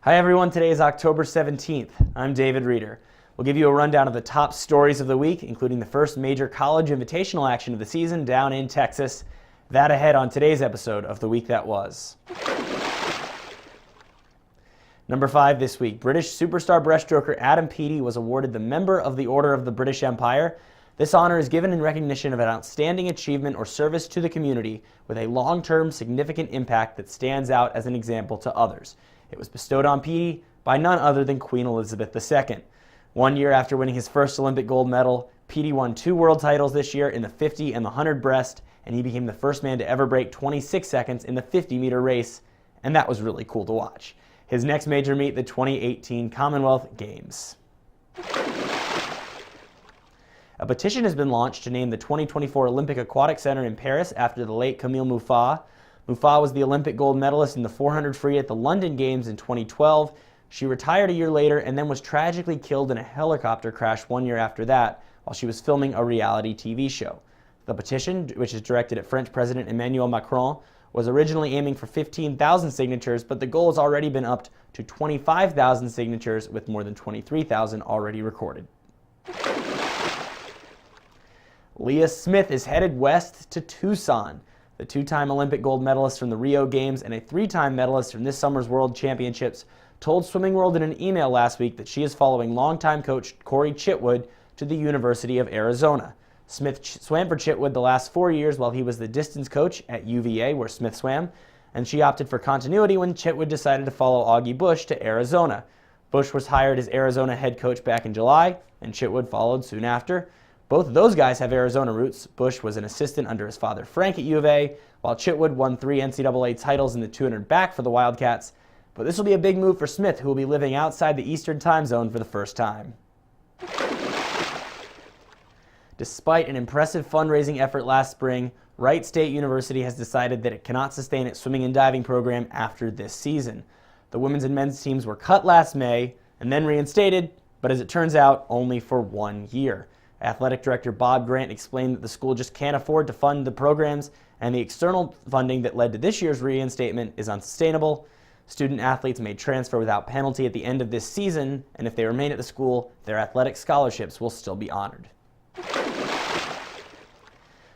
Hi everyone, today is October 17th. I'm David Reeder. We'll give you a rundown of the top stories of the week, including the first major college invitational action of the season down in Texas. That ahead on today's episode of The Week That Was. Number 5 this week, British superstar breaststroker Adam Peaty was awarded the Member of the Order of the British Empire. This honor is given in recognition of an outstanding achievement or service to the community with a long-term significant impact that stands out as an example to others. It was bestowed on Peaty by none other than Queen Elizabeth II. 1 year after winning his first Olympic gold medal, Peaty won 2 world titles this year in the 50 and the 100 breast, and he became the first man to ever break 26 seconds in the 50-meter race, and that was really cool to watch. His next major meet, the 2018 Commonwealth Games. A petition has been launched to name the 2024 Olympic Aquatic Center in Paris after the late Camille Moussa. Moussa was the Olympic gold medalist in the 400 free at the London Games in 2012. She retired a year later and then was tragically killed in a helicopter crash 1 year after that while she was filming a reality TV show. The petition, which is directed at French President Emmanuel Macron, was originally aiming for 15,000 signatures, but the goal has already been upped to 25,000 signatures with more than 23,000 already recorded. Lea Smith is headed west to Tucson. The 2-time Olympic gold medalist from the Rio Games and a 3-time medalist from this summer's World Championships told Swimming World in an email last week that she is following longtime coach Corey Chitwood to the University of Arizona. Smith swam for Chitwood the last 4 years while he was the distance coach at UVA, where Smith swam, and she opted for continuity when Chitwood decided to follow Augie Bush to Arizona. Bush was hired as Arizona head coach back in July, and Chitwood followed soon after. Both of those guys have Arizona roots. Bush was an assistant under his father Frank at U of A, while Chitwood won 3 NCAA titles in the 200 back for the Wildcats. But this will be a big move for Smith, who will be living outside the Eastern time zone for the first time. Despite an impressive fundraising effort last spring, Wright State University has decided that it cannot sustain its swimming and diving program after this season. The women's and men's teams were cut last May and then reinstated, but as it turns out, only for 1 year. Athletic Director Bob Grant explained that the school just can't afford to fund the programs, and the external funding that led to this year's reinstatement is unsustainable. Student athletes may transfer without penalty at the end of this season, and if they remain at the school, their athletic scholarships will still be honored.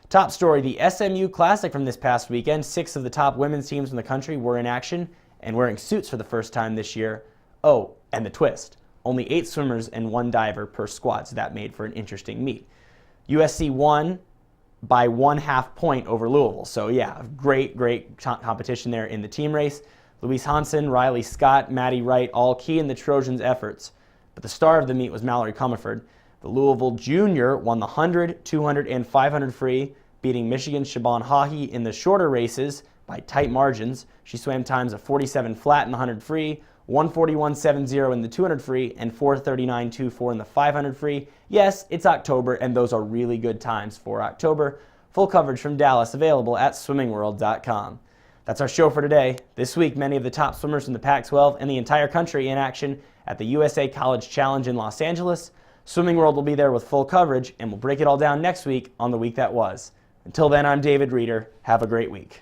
Top story, the SMU Classic from this past weekend. 6 of the top women's teams in the country were in action and wearing suits for the first time this year. Oh, and the twist. Only 8 swimmers and 1 diver per squad, so that made for an interesting meet. USC won by 1/2 point over Louisville. So yeah, great competition there in the team race. Louise Hansen, Riley Scott, Maddie Wright, all key in the Trojans' efforts. But the star of the meet was Mallory Comerford. The Louisville junior won the 100, 200, and 500 free, beating Michigan's Siobhan Haughey in the shorter races by tight margins. She swam times of 47 flat in the 100 free, 141.70 in the 200 free, and 439.24 in the 500 free. Yes, it's October, and those are really good times for October. Full coverage from Dallas available at swimmingworld.com. That's our show for today. This week, many of the top swimmers from the Pac-12 and the entire country in action at the USA College Challenge in Los Angeles. Swimming World will be there with full coverage, and we'll break it all down next week on The Week That Was. Until then, I'm David Reeder. Have a great week.